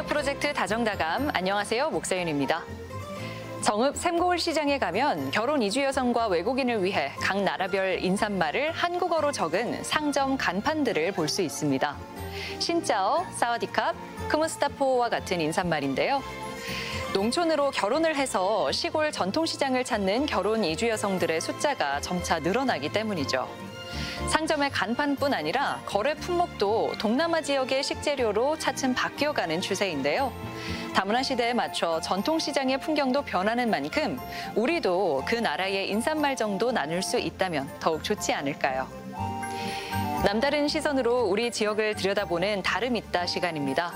미디어 프로젝트 다정다감, 안녕하세요. 목사윤입니다. 정읍 샘고울 시장에 가면 결혼 이주 여성과 외국인을 위해 각 나라별 인사말을 한국어로 적은 상점 간판들을 볼 수 있습니다. 신짜오, 사와디캅, 크무스타포와 같은 인사말인데요. 농촌으로 결혼을 해서 시골 전통시장을 찾는 결혼 이주 여성들의 숫자가 점차 늘어나기 때문이죠. 상점의 간판뿐 아니라 거래 품목도 동남아 지역의 식재료로 차츰 바뀌어가는 추세인데요. 다문화 시대에 맞춰 전통시장의 풍경도 변하는 만큼 우리도 그 나라의 인사말 정도 나눌 수 있다면 더욱 좋지 않을까요? 남다른 시선으로 우리 지역을 들여다보는 다름 있다 시간입니다.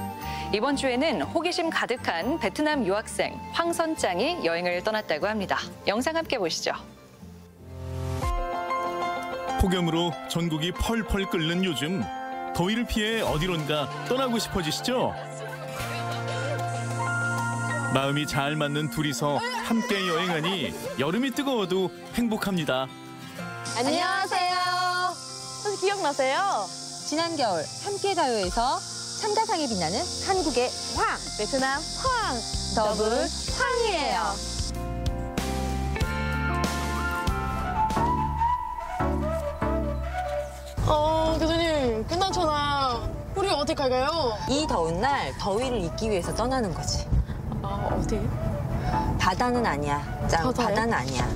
이번 주에는 호기심 가득한 베트남 유학생 황선짱이 여행을 떠났다고 합니다. 영상 함께 보시죠. 폭염으로 전국이 펄펄 끓는 요즘, 더위를 피해 어디론가 떠나고 싶어지시죠? 마음이 잘 맞는 둘이서 함께 여행하니 여름이 뜨거워도 행복합니다. 안녕하세요. 혹시 기억나세요? 지난 겨울 함께 가요에서 참가상에 빛나는 한국의 황, 베트남 황, 더블 황이에요. 교수님 끝났잖아. 우리 어디 갈까요? 이 더운 날 더위를 잊기 위해서 떠나는 거지. 어디? 바다는 아니야. 짱, 바다요? 바다는 아니야.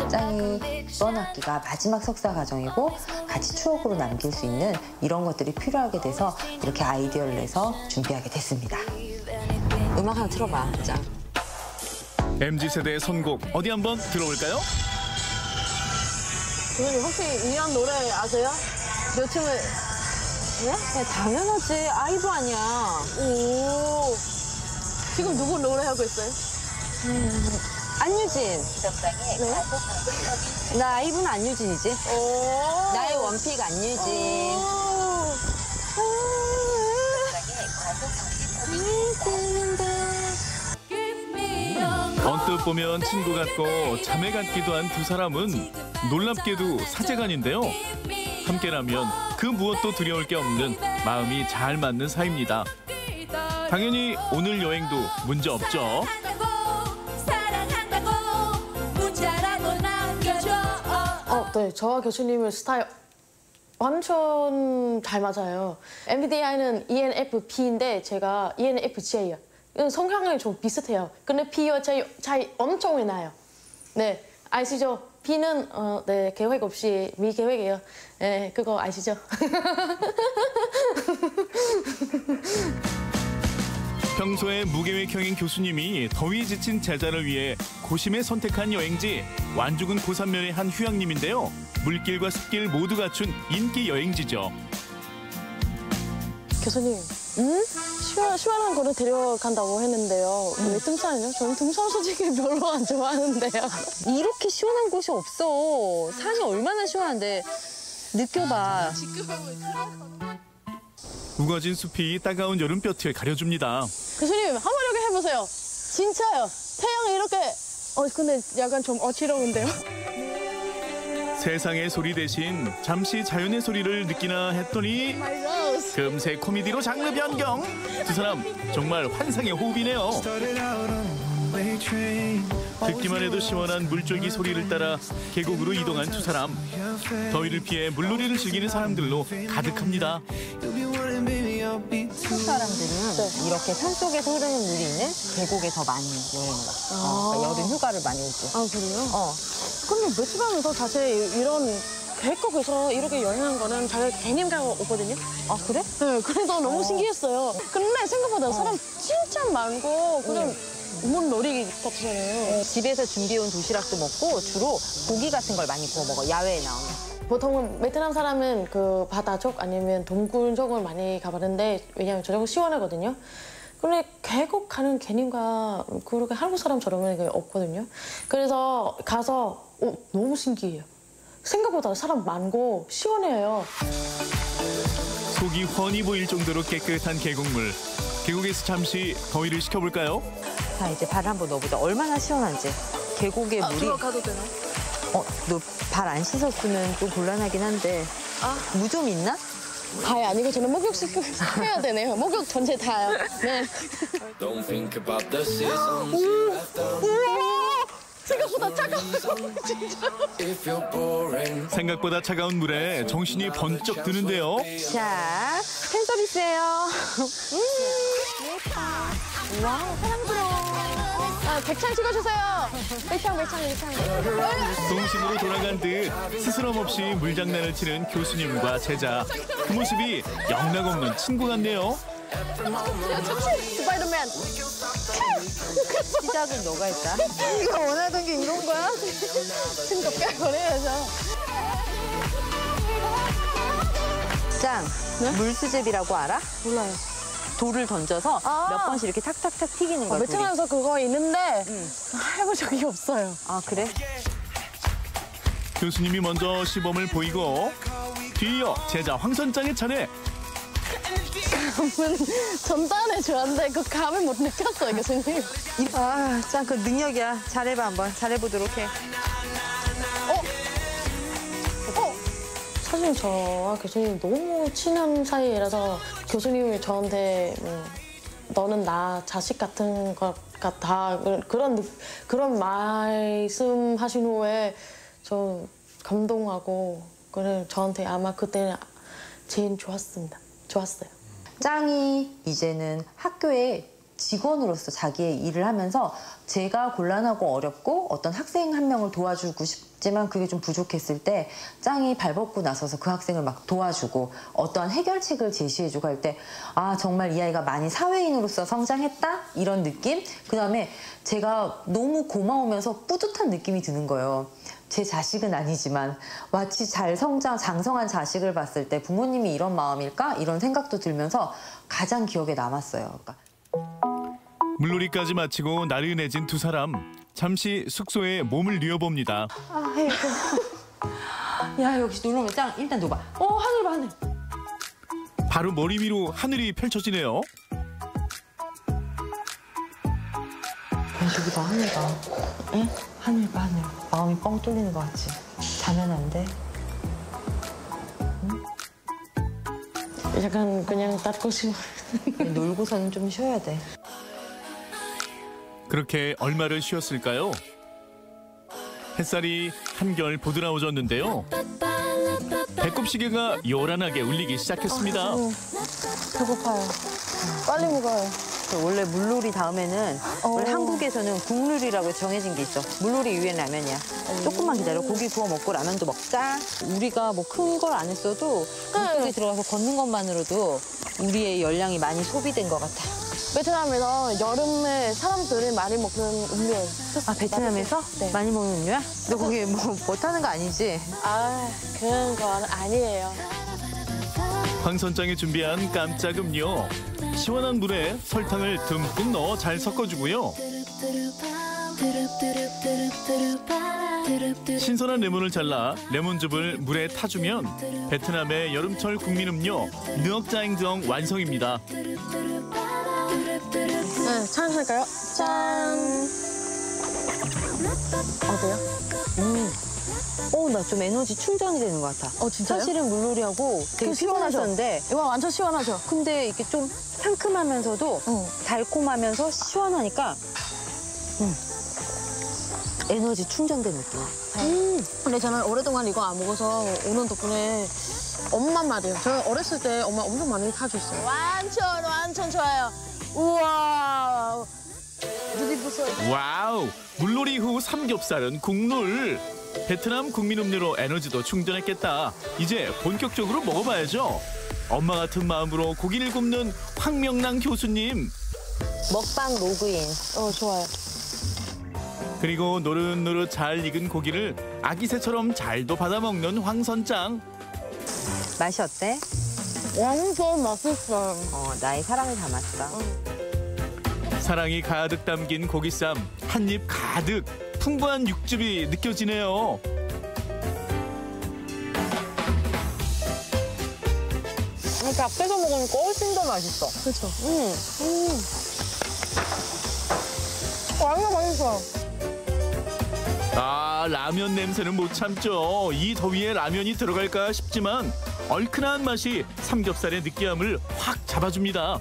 짱이 이번 학기가 마지막 석사 과정이고 같이 추억으로 남길 수 있는 이런 것들이 필요하게 돼서 이렇게 아이디어를 내서 준비하게 됐습니다. 음악 한번 틀어봐, 짱. MZ세대의 선곡 어디 한번 들어볼까요? 교수님 혹시 이런 노래 아세요? 몇 춤을? 네? 야, 당연하지. 아이브 아니야. 오. 지금 누구 노래하고 있어요? 안유진. 네? 나 아이브는 안유진이지. 오. 나의 원픽 안유진. 언뜻 보면 친구 같고 자매 같기도 한 두 사람은 놀랍게도 사제간인데요. 함께라면 그 무엇도 두려울 게 없는 마음이 잘 맞는 사이입니다. 당연히 오늘 여행도 문제 없죠. 네. 저와 교수님의 스타일 완전 닮아요. MBTI는 ENFP인데 제가 ENFJ예요. 성향이 좀 비슷해요. 근데 P와 J 차이 엄청 많이 나요. 네, 아시죠? B는 네, 계획 없이 미계획이에요. 네, 그거 아시죠? 평소에 무계획형인 교수님이 더위에 지친 제자를 위해 고심해 선택한 여행지 완죽은 고산면의 한 휴양림인데요. 물길과 습길 모두 갖춘 인기 여행지죠. 교수님, 시원한 거를 데려간다고 했는데요. 왜 등산이요? 저는 등산 솔직히 별로 안 좋아하는데요. 이렇게 시원한 곳이 없어. 산이 얼마나 시원한데. 느껴봐. 우거진 숲이 따가운 여름볕을 가려줍니다. 교수님, 한번 이렇게 해보세요. 진짜요. 태양이 이렇게... 근데 약간 좀 어지러운데요? 세상의 소리 대신 잠시 자연의 소리를 느끼나 했더니 금세 코미디로 장르 변경. 두 사람 정말 환상의 호흡이네요. 듣기만 해도 시원한 물줄기 소리를 따라 계곡으로 이동한 두 사람. 더위를 피해 물놀이를 즐기는 사람들로 가득합니다. 한국 사람들은 이렇게 산속에서 흐르는 물이 있는 계곡에 더 많이 여행을 가. 그러니까 여름 휴가를 많이 오고. 아, 그래요? 근데 베트남에서 사실 이런 계곡에서 이렇게 여행한 거는 제가 개념가 오거든요. 아, 그래? 네, 그래서 너무 신기했어요. 근데 생각보다 사람 진짜 많고 그냥 물놀이 같잖아요. 집에서 준비해온 도시락도 먹고 주로 고기 같은 걸 많이 구워 먹어, 야외에 나오면. 보통은 베트남 사람은 그 바다 쪽 아니면 동굴 쪽을 많이 가봤는데 왜냐면 저쪽은 시원하거든요. 근데 계곡 가는 개념가 그렇게 한국 사람처럼은 없거든요. 그래서 가서 너무 신기해요. 생각보다 사람 많고 시원해요. 속이 훤히 보일 정도로 깨끗한 계곡물. 계곡에서 잠시 더위를 식혀볼까요? 자, 이제 발 한번 넣어보자. 얼마나 시원한지. 계곡의 물이. 들어가도 되나? 너 발 안 씻었으면 좀 곤란하긴 한데. 무 좀 있나? 다이 아니고 저는 목욕시켜야 되네요. 목욕 전체 다요. 네. Don't think about the seasons you left 우와! 생각보다 차가워요. 진짜. if you're boring. 생각보다 차가운 물에 정신이 번쩍 드는데요. 자, 팬 서비스예요. 와우, 사랑스러워. 아, 백창 찍어주세요. 백창. 동심으로 돌아간 듯 스스럼 없이 물장난을 치는 교수님과 제자. 그 모습이 영락없는 친구 같네요. 스파이더맨. 시작은 너가 했다. 이거 원하던 게 이런 거야? 싱겁게 거려야죠. 짱, 물수제비라고 알아? 몰라요. 돌을 던져서 아. 몇 번씩 이렇게 탁탁탁 튀기는 거야. 돌이. 베트남에서 그거 있는데 해본 적이 없어요. 아, 그래? 교수님이 먼저 시범을 보이고 뒤이어 제자 황선장의 차례. 전단에 좋았는데 그 감을 못 느꼈어요, 교수님. 아, 짱, 그 능력이야. 잘해봐, 한번. 잘해보도록 해. 사실 저와 교수님 너무 친한 사이라서 교수님이 저한테 너는 나 자식 같은 것 같아 그런 말씀하신 후에 저 감동하고 그래 저한테 아마 그때는 제일 좋았어요. 짱이 이제는 학교에 직원으로서 자기의 일을 하면서 제가 곤란하고 어렵고 어떤 학생 한 명을 도와주고 싶지만 그게 좀 부족했을 때 짱이 발벗고 나서서 그 학생을 막 도와주고 어떠한 해결책을 제시해주고 할 때 아 정말 이 아이가 많이 사회인으로서 성장했다 이런 느낌? 그다음에 제가 너무 고마우면서 뿌듯한 느낌이 드는 거예요. 제 자식은 아니지만 마치 잘 장성한 자식을 봤을 때 부모님이 이런 마음일까? 이런 생각도 들면서 가장 기억에 남았어요. 그러니까 물놀이까지 마치고 나른해진 두 사람. 잠시 숙소에 몸을 뉘어봅니다. 아, 아이고. 야, 역시 놀러 오면 짱 일단 녹아. 하늘 봐, 하늘. 바로 머리 위로 하늘이 펼쳐지네요. 저기 봐, 하늘 봐. 응? 하늘 봐, 하늘. 마음이 뻥 뚫리는 것 같지? 자면 안 돼? 약간 그냥 닦고 싶어. 놀고서는 좀 쉬어야 돼. 그렇게 얼마를 쉬었을까요? 햇살이 한결 보드라워졌는데요. 배꼽시계가 요란하게 울리기 시작했습니다. 배고파요. 빨리 먹어요. 원래 물놀이 다음에는 원래 어. 한국에서는 국룰이라고 정해진 게 있어. 물놀이 위에 라면이야. 조금만 기다려. 고기 구워 먹고 라면도 먹자. 우리가 뭐 큰 걸 안 했어도 물속에 들어가서 걷는 것만으로도 우리의 열량이 많이 소비된 것 같아. 베트남에서 여름에 사람들이 많이 먹는 음료예요. 아, 베트남에서? 네. 많이 먹는 음료야? 너 거기 뭐 못하는 거 아니지? 아, 그런 건 아니에요. 황 선장이 준비한 깜짝 음료. 시원한 물에 설탕을 듬뿍 넣어 잘 섞어주고요. 신선한 레몬을 잘라 레몬즙을 물에 타주면 베트남의 여름철 국민 음료 느억짜잉정 완성입니다. 네, 짠 할까요? 짠. 어때요? 나 좀 에너지 충전이 되는 것 같아. 진짜요? 사실은 물놀이하고 되게 피곤했었는데 이거 완전 시원하죠? 근데 이게 좀 상큼하면서도 달콤하면서 시원하니까 에너지 충전된 느낌. 근데 저는 오랫동안 이거 안 먹어서 오는 덕분에 엄마 말이에요. 저 어렸을 때 엄마 엄청 많이 사줬어요. 완전 좋아요. 우와. 눈이 부서요. 와우! 물놀이 후 삼겹살은 국룰. 베트남 국민 음료로 에너지도 충전했겠다. 이제 본격적으로 먹어봐야죠. 엄마 같은 마음으로 고기를 굽는 황명랑 교수님. 먹방 로그인. 좋아요. 그리고 노릇노릇 잘 익은 고기를 아기새처럼 잘도 받아먹는 황선장. 맛이 어때? 완전 맛있어요. 나의 사랑을 담았어. 사랑이 가득 담긴 고기쌈. 한 입 가득 풍부한 육즙이 느껴지네요. 이렇게 앞에서 먹으니까 훨씬 더 맛있어. 그렇죠. 완전 맛있어요. 아, 라면 냄새는 못 참죠. 이 더위에 라면이 들어갈까 싶지만 얼큰한 맛이 삼겹살의 느끼함을 확 잡아줍니다.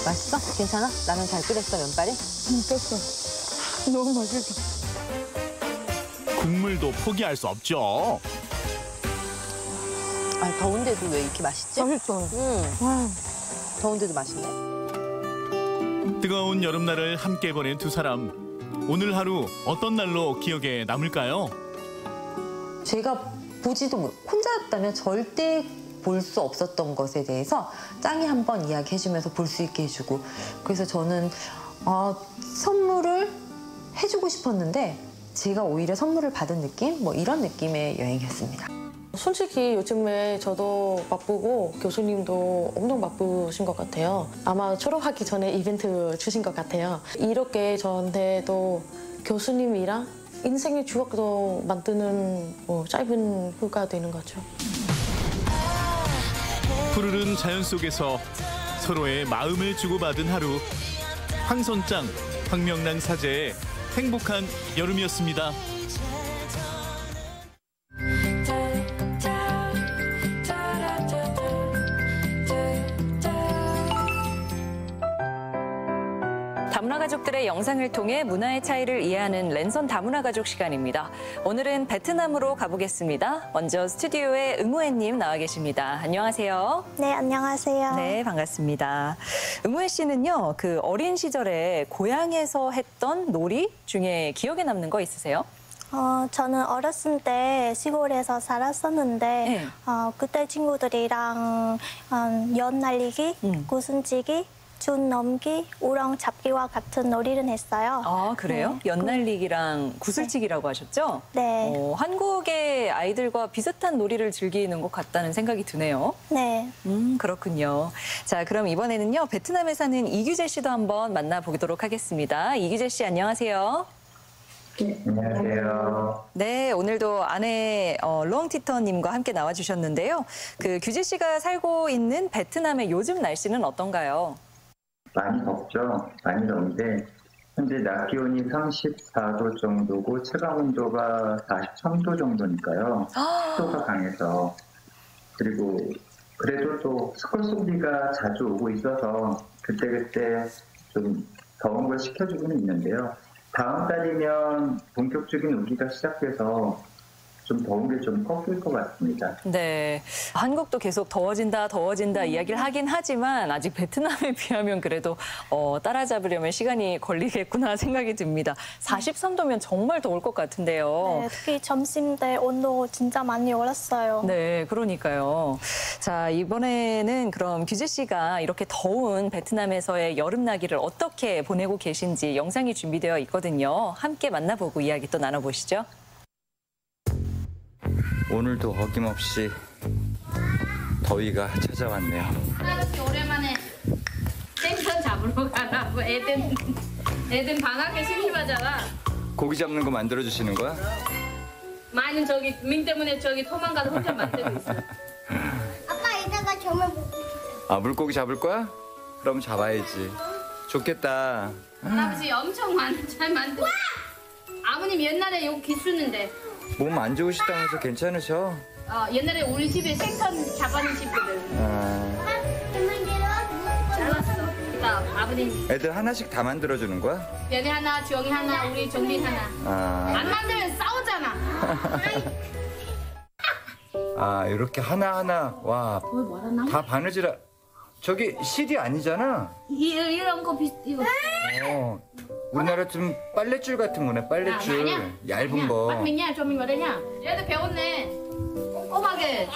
맛있어? 괜찮아? 라면 잘 끓였어, 면발이? 뺐어. 너무 맛있어. 국물도 포기할 수 없죠. 아, 더운데도 왜 이렇게 맛있지? 맛있어. 더운데도 맛있네. 뜨거운 여름날을 함께 보낸 두 사람. 오늘 하루 어떤 날로 기억에 남을까요? 제가 보지도 혼자였다면 절대 볼 수 없었던 것에 대해서 짱이 한번 이야기해주면서 볼 수 있게 해주고, 그래서 저는 선물을 해주고 싶었는데 제가 오히려 선물을 받은 느낌? 뭐 이런 느낌의 여행이었습니다. 솔직히 요즘에 저도 바쁘고 교수님도 엄청 바쁘신 것 같아요. 아마 졸업하기 전에 이벤트 주신 것 같아요. 이렇게 저한테도 교수님이랑 인생의 추억도 만드는 짧은 휴가 되는 거죠. 푸르른 자연 속에서 서로의 마음을 주고받은 하루. 황선짱, 황명랑 사제의 행복한 여름이었습니다. 다문화 가족들의 영상을 통해 문화의 차이를 이해하는 랜선 다문화 가족 시간입니다. 오늘은 베트남으로 가보겠습니다. 먼저 스튜디오에 응우애님 나와 계십니다. 안녕하세요. 네, 안녕하세요. 네, 반갑습니다. 응우애 씨는요, 그 어린 시절에 고향에서 했던 놀이 중에 기억에 남는 거 있으세요? 저는 어렸을 때 시골에서 살았었는데 네. 그때 친구들이랑 연 날리기, 구슬치기, 줄 넘기, 우렁 잡기와 같은 놀이를 했어요. 아, 그래요? 연날리기랑 구슬치기라고 하셨죠? 네. 한국의 아이들과 비슷한 놀이를 즐기는 것 같다는 생각이 드네요. 네. 그렇군요. 자, 그럼 이번에는요, 베트남에 사는 이규재 씨도 한번 만나보도록 하겠습니다. 이규재 씨, 안녕하세요. 안녕하세요. 네, 오늘도 아내 루엉티터님과 함께 나와주셨는데요. 그 규재 씨가 살고 있는 베트남의 요즘 날씨는 어떤가요? 많이 덥죠? 많이 더운데 현재 낮 기온이 34도 정도고 체감 온도가 43도 정도니까요. 습도가 강해서. 그리고 그래도 또 스콜 소비가 자주 오고 있어서 그때그때 좀 더운 걸 식혀주고는 있는데요. 다음 달이면 본격적인 우기가 시작돼서 좀 더운 게 좀 꺾일 것 같습니다. 네, 한국도 계속 더워진다 이야기를 하긴 하지만 아직 베트남에 비하면 그래도 따라잡으려면 시간이 걸리겠구나 생각이 듭니다. 43도면 정말 더울 것 같은데요. 네, 특히 점심때 온도 진짜 많이 올랐어요. 네, 그러니까요. 자, 이번에는 그럼 규재 씨가 이렇게 더운 베트남에서의 여름나기를 어떻게 보내고 계신지 영상이 준비되어 있거든요. 함께 만나보고 이야기 또 나눠보시죠. 오늘도 어김없이 더위가 찾아왔네요. 아저씨 오랜만에 생선 잡으러 가라고. 애들 방학에 심심하잖아. 고기 잡는 거 만들어 주시는 거야? 많이 저기 민 때문에 저기 도망가서 혼자 만들고 있어. 아빠 이따가 점을 먹고 싶어. 아, 물고기 잡을 거야? 그럼 잡아야지. 좋겠다. 아버지 엄청 잘 만들어. 아버님 옛날에 요 기수는데 몸 안 좋으시다면서 괜찮으셔? 옛날에 우리 집에 생선 잡아놓으시거든. 잘랐어. 이따 아버님 애들 하나씩 다 만들어 주는 거야? 연애 하나, 주영이 하나, 우리 정빈 하나. 안 만들면 싸우잖아. 아, 이렇게 하나하나 와, 다 바느질하. 저기 CD 아니잖아? 이런 거 이거. 우리나라 좀 빨랫줄 같은 거네, 빨랫줄. 얇은 거. 맞미냐, 좀 이거 되냐? 얘도 배웠네. 꼼꼼하게.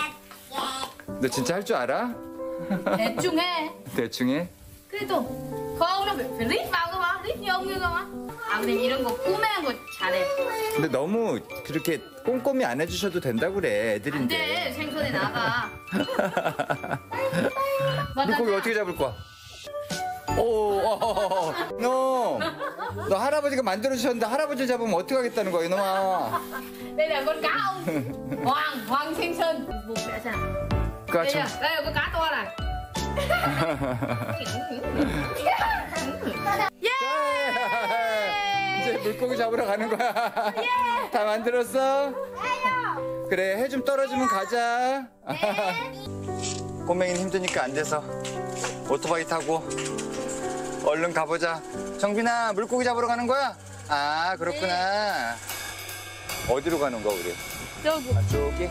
너 진짜 할 줄 알아? 대충 해. 대충 해? 그래도 거울은 립 마고 봐. 립 연구가 봐. 아버님 이런 거 꾸며한 거 잘해. 근데 너무 그렇게 꼼꼼히 안 해주셔도 된다고 그래, 안 애들인데. 돼. 생선에 나가. 물고기 어떻게 잡을 거야? 너 할아버지가 만들어주셨는데 할아버지 잡으면 어떻게 하겠다는 거야, 이놈아. Đây là con cá ông Hoàng Thanh Sơn. Một mẹ sao? Cá Đây trông- là con cá to này. 이제 물고기 잡으러 가는 거야. 다 만들었어? 그래, 해 좀 떨어지면 가자. 꼬맹이는 힘드니까 안 돼서 오토바이 타고 얼른 가보자. 정빈아, 물고기 잡으러 가는 거야? 아, 그렇구나. 어디로 가는 거야, 우리? 여기. 아, 저기?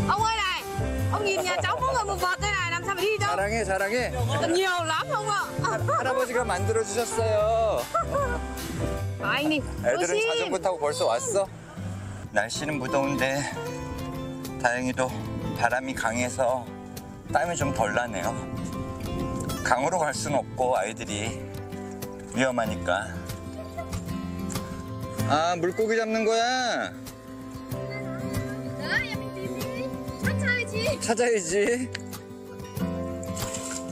Ông ơi này, ông nhìn nhà cháu có người một vật thế này làm sao mà đi đâu? 자랑해, 자랑해. Nhiều lắm không ạ? 할아버지가 만들어 주셨어요. Anh đi. 애들은 자전거 타고 벌써 왔어? 날씨는 무더운데 다행히도 바람이 강해서 땀이 좀 덜 나네요. 강으로 갈 수는 없고 아이들이 위험하니까. 아, 물고기 잡는 거야? Đấy, mình tìm đi. 찾아야지. 찾아야지.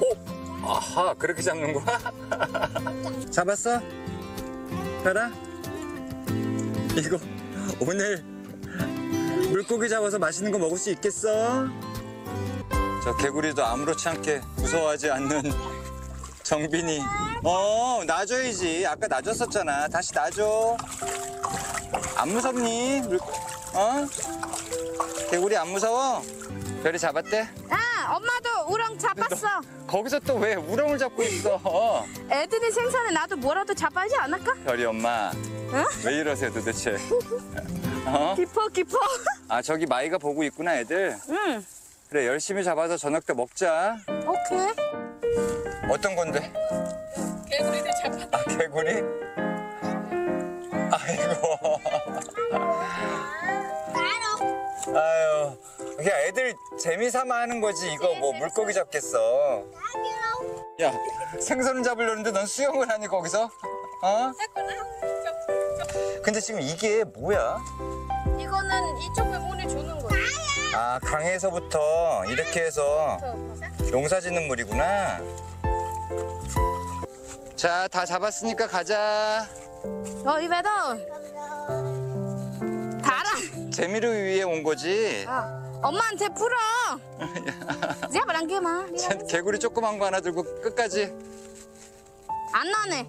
오! 아하, 그렇게 잡는 거야? 잡았어? 가라? 이거 오늘 물고기 잡아서 맛있는 거 먹을 수 있겠어? 저 개구리도 아무렇지 않게 무서워하지 않는 정빈이. 놔줘야지. 아까 놔줬었잖아. 다시 놔줘. 안 무섭니? 개구리 안 무서워? 별이 잡았대? 아, 엄마도 우렁 잡았어. 거기서 또 왜 우렁을 잡고 있어? 애들이 생선에 나도 뭐라도 잡아야지 않을까? 별이 엄마. 응? 왜 이러세요 도대체? 깊어. 아, 저기 마이가 보고 있구나, 애들. 응. 그래, 열심히 잡아서 저녁 때 먹자. 오케이. 어떤 건데? 개구리들 잡아. 아, 개구리? 아이고. 아유, 그냥 애들 재미삼아 하는 거지. 이거 뭐 물고기 잡겠어. 야, 생선 잡으려는데 넌 수영을 하니 거기서? 근데 지금 이게 뭐야? 이거는 이쪽 배문에 주는 거야. 아, 강에서부터 이렇게 해서 농사 짓는 물이구나. 자, 다 잡았으니까 가자. 이배도 달아. 재미를 위해 온 거지. 엄마한테 풀어. 잡으란 게 마. 개구리 조그만 거 하나 들고 끝까지 안 나네.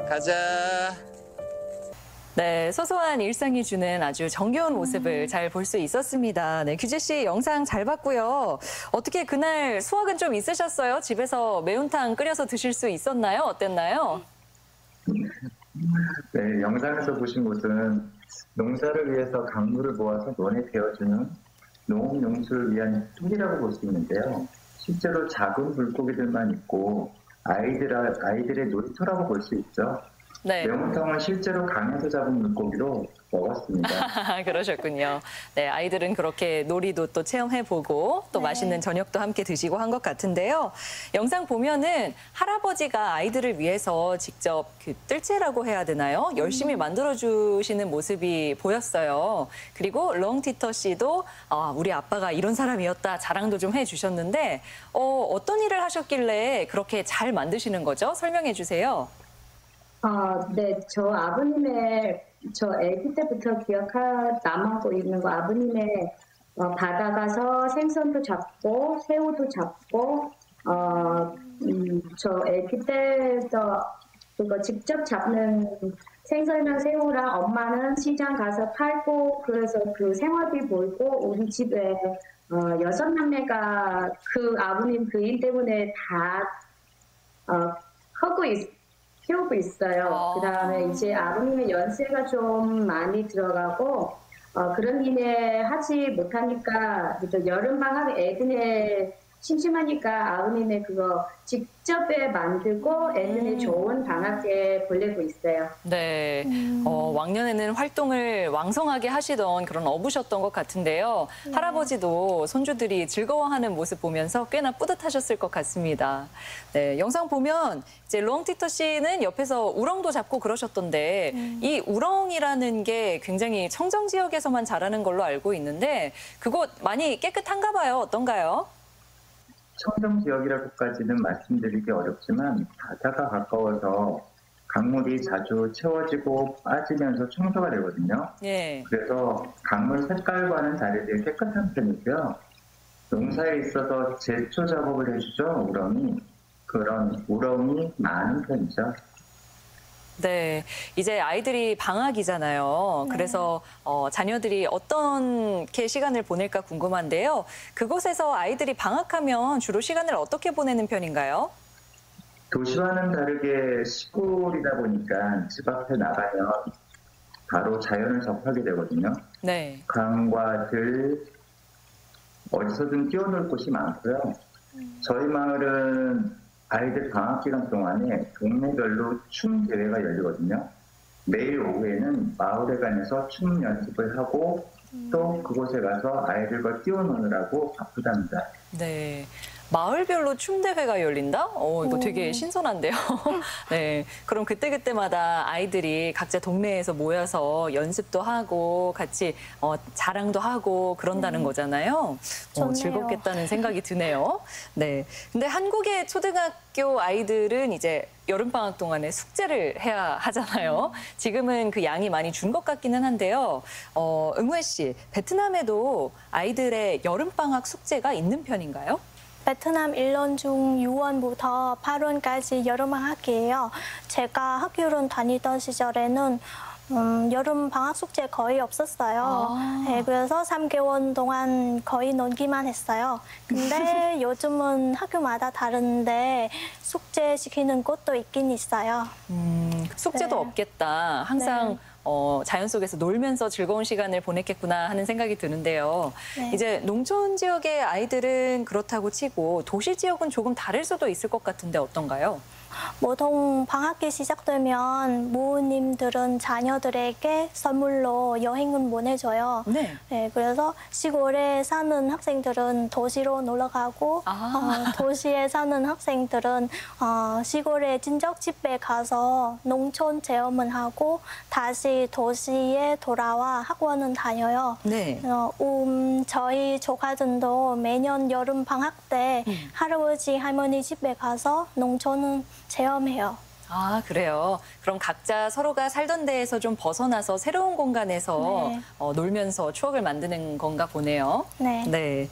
가자. 네, 소소한 일상이 주는 아주 정겨운 모습을 잘 볼 수 있었습니다. 네, 규재 씨 영상 잘 봤고요. 어떻게 그날 수확은 좀 있으셨어요? 집에서 매운탕 끓여서 드실 수 있었나요? 어땠나요? 네, 영상에서 보신 곳은 농사를 위해서 강물을 모아서 논에 베어주는 농업용수를 위한 뚝이라고 볼 수 있는데요. 실제로 작은 물고기들만 있고 아이들의 놀이터라고 볼 수 있죠. 네. 매운탕은 실제로 강에서 잡은 물고기로 먹었습니다. 그러셨군요. 네, 아이들은 그렇게 놀이도 또 체험해보고 또 맛있는 저녁도 함께 드시고 한 것 같은데요. 영상 보면은 할아버지가 아이들을 위해서 직접 그 뜰채라고 해야 되나요? 열심히 만들어주시는 모습이 보였어요. 그리고 렁티터 씨도 우리 아빠가 이런 사람이었다 자랑도 좀 해주셨는데 어떤 일을 하셨길래 그렇게 잘 만드시는 거죠? 설명해 주세요. 네, 저 아버님의 저 아기 때부터 남하고 있는 거 아버님의 바다 가서 생선도 잡고 새우도 잡고 저 아기 때부터 그거 직접 잡는 생선이랑 새우랑 엄마는 시장 가서 팔고 그래서 그 생활비 벌고 우리 집에 6남매가 그 아버님 그 일 때문에 다 키우고 있어요. 그다음에 이제 아버님의 연세가 좀 많이 들어가고 그런 일에 하지 못하니까 여름 방학 애들의 심심하니까 아버님의 그거 직접 만들고 애들의 좋은 방학에 보내고 있어요. 네, 왕년에는 활동을 왕성하게 하시던 그런 어부셨던 것 같은데요. 할아버지도 손주들이 즐거워하는 모습 보면서 꽤나 뿌듯하셨을 것 같습니다. 네, 영상 보면 이제 렁티터 씨는 옆에서 우렁도 잡고 그러셨던데 이 우렁이라는 게 굉장히 청정 지역에서만 자라는 걸로 알고 있는데 그곳 많이 깨끗한가 봐요. 어떤가요? 청정 지역이라고까지는 말씀드리기 어렵지만 바다가 가까워서 강물이 자주 채워지고 빠지면서 청소가 되거든요. 예. 그래서 강물 색깔과는 다르게 깨끗한 편이고요. 농사에 있어서 제초 작업을 해주죠, 우렁이. 그런 우렁이 많은 편이죠. 네, 이제 아이들이 방학이잖아요. 그래서 자녀들이 어떻게 시간을 보낼까 궁금한데요. 그곳에서 아이들이 방학하면 주로 시간을 어떻게 보내는 편인가요? 도시와는 다르게 시골이다 보니까 집 앞에 나가면 바로 자연을 접하게 되거든요. 네. 강과 들, 어디서든 뛰어놀 곳이 많고요. 저희 마을은 아이들 방학 기간 동안에 동네별로 춤 대회가 열리거든요. 매일 오후에는 마을회관에서 춤 연습을 하고 또 그곳에 가서 아이들과 뛰어노느라고 바쁘답니다. 네. 마을별로 춤대회가 열린다? 이거 되게 신선한데요. 네. 그럼 그때그때마다 아이들이 각자 동네에서 모여서 연습도 하고 같이 자랑도 하고 그런다는 거잖아요. 즐겁겠다는 생각이 드네요. 네. 근데 한국의 초등학교 아이들은 이제 여름방학 동안에 숙제를 해야 하잖아요. 지금은 그 양이 많이 준 것 같기는 한데요. 응우애 씨, 베트남에도 아이들의 여름방학 숙제가 있는 편인가요? 베트남 1년 중 6월부터 8월까지 여름방학이에요. 제가 학교를 다니던 시절에는 여름 방학 숙제 거의 없었어요. 네, 그래서 3개월 동안 거의 놀기만 했어요. 근데 요즘은 학교마다 다른데 숙제 시키는 곳도 있긴 있어요. 숙제도 네. 없겠다. 항상 네. 자연 속에서 놀면서 즐거운 시간을 보냈겠구나 하는 생각이 드는데요. 네. 이제 농촌 지역의 아이들은 그렇다고 치고 도시 지역은 조금 다를 수도 있을 것 같은데 어떤가요? 보통 방학이 시작되면 부모님들은 자녀들에게 선물로 여행을 보내줘요. 네. 네, 그래서 시골에 사는 학생들은 도시로 놀러 가고 도시에 사는 학생들은 시골의 친척 집에 가서 농촌 체험을 하고 다시 도시에 돌아와 학원은 다녀요. 네. 저희 조카들도 매년 여름 방학 때 할아버지 할머니 집에 가서 농촌은 체험해요. 아, 그래요. 그럼 각자 서로가 살던 데에서 좀 벗어나서 새로운 공간에서 네. 놀면서 추억을 만드는 건가 보네요. 네. 네.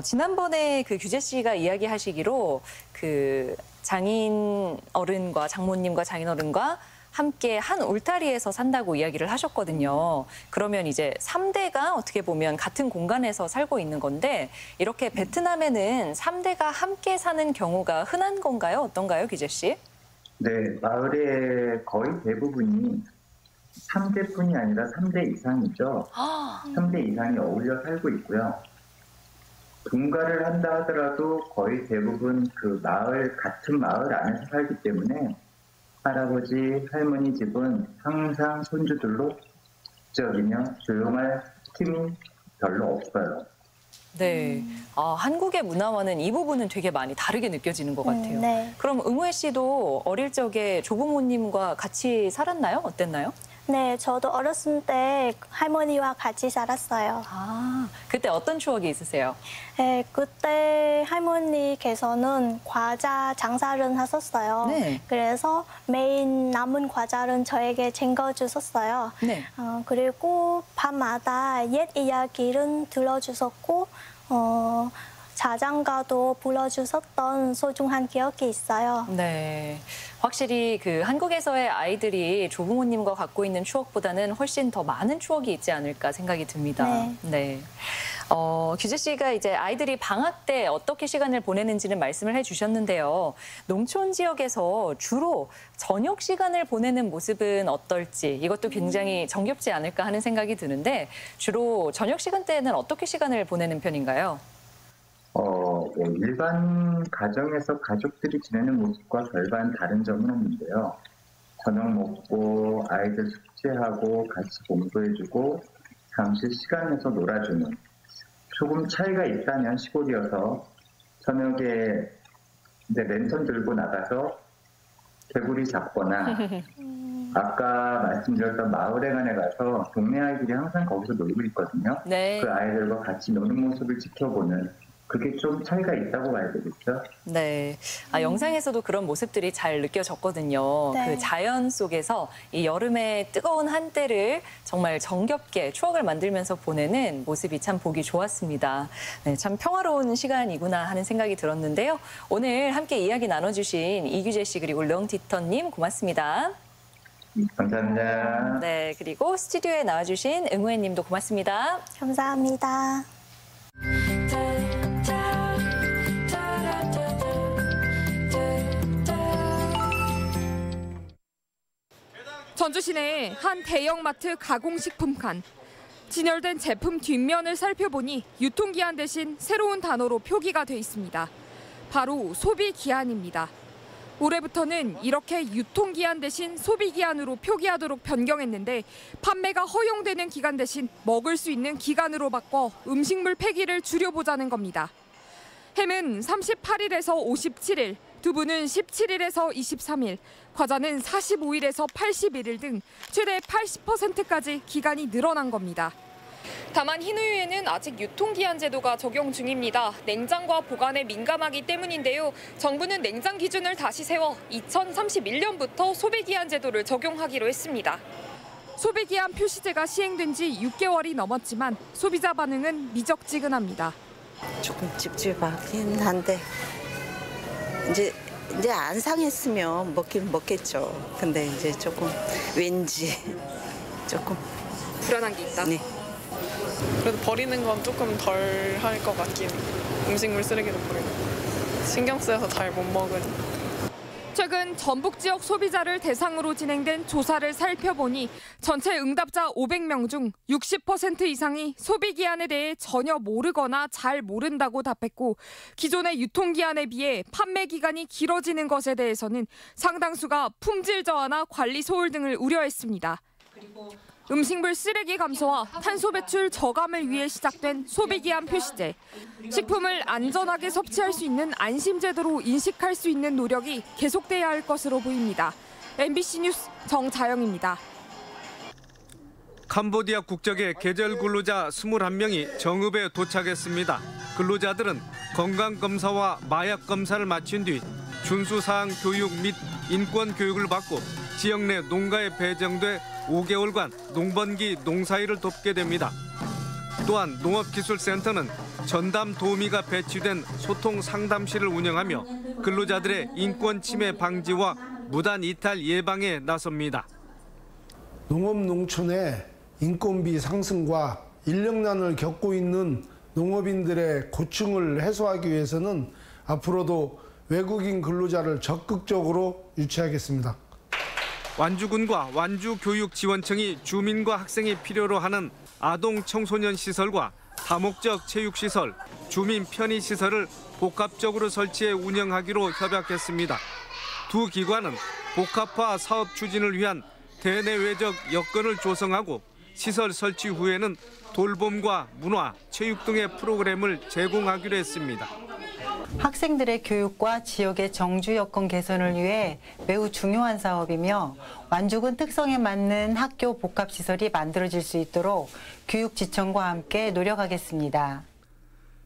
지난번에 그 규재 씨가 이야기하시기로 그 장인 어른과 장모님과 장인 어른과 함께 한 울타리에서 산다고 이야기를 하셨거든요. 그러면 이제 3대가 어떻게 보면 같은 공간에서 살고 있는 건데 이렇게 베트남에는 3대가 함께 사는 경우가 흔한 건가요? 어떤가요, 규재 씨? 네, 마을의 거의 대부분이 3대뿐이 아니라 3대 이상이죠. 3대 이상이 어울려 살고 있고요. 분가를 한다 하더라도 거의 대부분 그 같은 마을 안에서 살기 때문에 할아버지, 할머니 집은 항상 손주들로 지적이며 조용할 틈이 별로 없어요. 네. 한국의 문화와는 이 부분은 되게 많이 다르게 느껴지는 것 같아요. 네. 그럼 응우애 씨도 어릴 적에 조부모님과 같이 살았나요? 어땠나요? 네, 저도 어렸을 때 할머니와 같이 살았어요. 그때 어떤 추억이 있으세요? 네, 그때 할머니께서는 과자 장사를 하셨어요. 네. 그래서 매일 남은 과자를 저에게 챙겨주셨어요. 네. 그리고 밤마다 옛 이야기를 들어주셨고 자장가도 불러주셨던 소중한 기억이 있어요. 네. 확실히 그 한국에서의 아이들이 조부모님과 갖고 있는 추억보다는 훨씬 더 많은 추억이 있지 않을까 생각이 듭니다. 네. 규재 씨가 이제 아이들이 방학 때 어떻게 시간을 보내는지는 말씀을 해주셨는데요. 농촌 지역에서 주로 저녁 시간을 보내는 모습은 어떨지 이것도 굉장히 정겹지 않을까 하는 생각이 드는데 주로 저녁 시간대에는 어떻게 시간을 보내는 편인가요? 일반 가정에서 가족들이 지내는 모습과 별반 다른 점은 없는데요. 저녁 먹고 아이들 숙제하고 같이 공부해주고 잠시 시간 내서 놀아주는 조금 차이가 있다면 시골이어서 저녁에 이제 랜선 들고 나가서 개구리 잡거나 아까 말씀드렸던 마을회관에 가서 동네 아이들이 항상 거기서 놀고 있거든요. 네. 그 아이들과 같이 노는 모습을 지켜보는 그게 좀 차이가 있다고 봐야 되겠죠. 네. 영상에서도 그런 모습들이 잘 느껴졌거든요. 네. 그 자연 속에서 이 여름의 뜨거운 한때를 정말 정겹게 추억을 만들면서 보내는 모습이 참 보기 좋았습니다. 네, 참 평화로운 시간이구나 하는 생각이 들었는데요. 오늘 함께 이야기 나눠주신 이규재 씨 그리고 렁티터님 고맙습니다. 감사합니다. 네, 그리고 스튜디오에 나와주신 응우애 님도 고맙습니다. 감사합니다. 전주 시내의 한 대형마트 가공식품칸. 진열된 제품 뒷면을 살펴보니 유통기한 대신 새로운 단어로 표기가 돼 있습니다. 바로 소비기한입니다. 올해부터는 이렇게 유통기한 대신 소비기한으로 표기하도록 변경했는데 판매가 허용되는 기간 대신 먹을 수 있는 기간으로 바꿔 음식물 폐기를 줄여보자는 겁니다. 햄은 38일에서 57일, 두부는 17일에서 23일, 과자는 45일에서 81일 등 최대 80%까지 기간이 늘어난 겁니다. 다만 흰우유에는 아직 유통기한 제도가 적용 중입니다. 냉장과 보관에 민감하기 때문인데요. 정부는 냉장 기준을 다시 세워 2031년부터 소비기한 제도를 적용하기로 했습니다. 소비기한 표시제가 시행된 지 6개월이 넘었지만 소비자 반응은 미적지근합니다. 조금 찝찝하긴 한데 이제 안 상했으면 먹긴 먹겠죠. 근데 이제 조금 왠지 조금 불안한 게 있다. 네. 그래도 버리는 건 조금 덜 할 것 같긴 해요. 음식물 쓰레기도 버리고 신경 쓰여서 잘 못 먹으니. 최근 전북 지역 소비자를 대상으로 진행된 조사를 살펴보니 전체 응답자 500명 중 60% 이상이 소비기한에 대해 전혀 모르거나 잘 모른다고 답했고 기존의 유통기한에 비해 판매 기간이 길어지는 것에 대해서는 상당수가 품질 저하나 관리 소홀 등을 우려했습니다. 음식물 쓰레기 감소와 탄소 배출 저감을 위해 시작된 소비기한 표시제. 식품을 안전하게 섭취할 수 있는 안심제도로 인식할 수 있는 노력이 계속돼야 할 것으로 보입니다. MBC 뉴스 정자영입니다. 캄보디아 국적의 계절 근로자 21명이 정읍에 도착했습니다. 근로자들은 건강검사와 마약검사를 마친 뒤 준수사항 교육 및 인권 교육을 받고 지역 내 농가에 배정돼 5개월간 농번기 농사일을 돕게 됩니다. 또한 농업기술센터는 전담 도우미가 배치된 소통 상담실을 운영하며 근로자들의 인권 침해 방지와 무단 이탈 예방에 나섭니다. 농업 농촌의 인건비 상승과 인력난을 겪고 있는 농업인들의 고충을 해소하기 위해서는 앞으로도 외국인 근로자를 적극적으로 유치하겠습니다. 완주군과 완주교육지원청이 주민과 학생이 필요로 하는 아동 청소년 시설과 다목적 체육시설, 주민 편의시설을 복합적으로 설치해 운영하기로 협약했습니다. 두 기관은 복합화 사업 추진을 위한 대내외적 여건을 조성하고 시설 설치 후에는 돌봄과 문화, 체육 등의 프로그램을 제공하기로 했습니다. 학생들의 교육과 지역의 정주 여건 개선을 위해 매우 중요한 사업이며 완주군 특성에 맞는 학교 복합시설이 만들어질 수 있도록 교육지청과 함께 노력하겠습니다.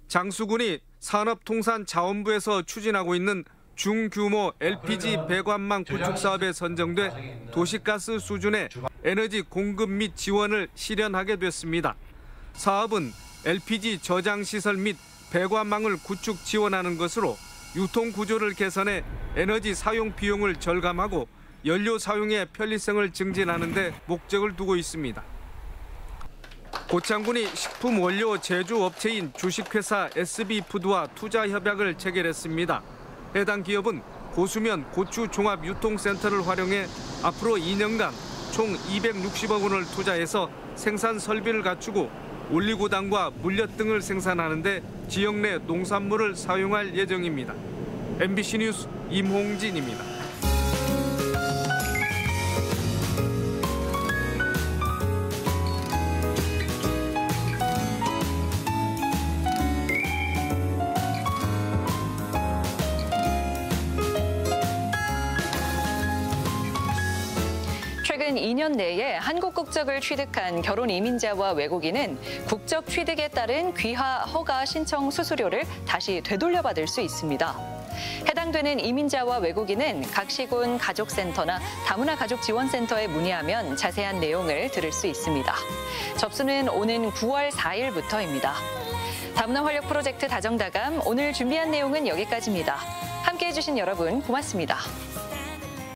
장수군이 산업통상자원부에서 추진하고 있는 중규모 LPG 배관망 구축 사업에 선정돼 도시가스 수준의 에너지 공급 및 지원을 실현하게 됐습니다. 사업은 LPG 저장시설 및 배관망을 구축 지원하는 것으로 유통 구조를 개선해 에너지 사용 비용을 절감하고 연료 사용의 편리성을 증진하는 데 목적을 두고 있습니다. 고창군이 식품 원료 제조업체인 주식회사 SB푸드와 투자 협약을 체결했습니다. 해당 기업은 고수면 고추 종합 유통센터를 활용해 앞으로 2년간 총 260억 원을 투자해서 생산 설비를 갖추고 올리고당과 물엿 등을 생산하는 데 지역 내 농산물을 사용할 예정입니다. MBC 뉴스 임홍진입니다. 최근 2년 내에 한국 국적을 취득한 결혼 이민자와 외국인은 국적 취득에 따른 귀화 허가 신청 수수료를 다시 되돌려받을 수 있습니다. 해당되는 이민자와 외국인은 각 시군 가족센터나 다문화 가족지원센터에 문의하면 자세한 내용을 들을 수 있습니다. 접수는 오는 9월 4일부터입니다. 다문화 활력 프로젝트 다정다감 오늘 준비한 내용은 여기까지입니다. 함께해 주신 여러분 고맙습니다.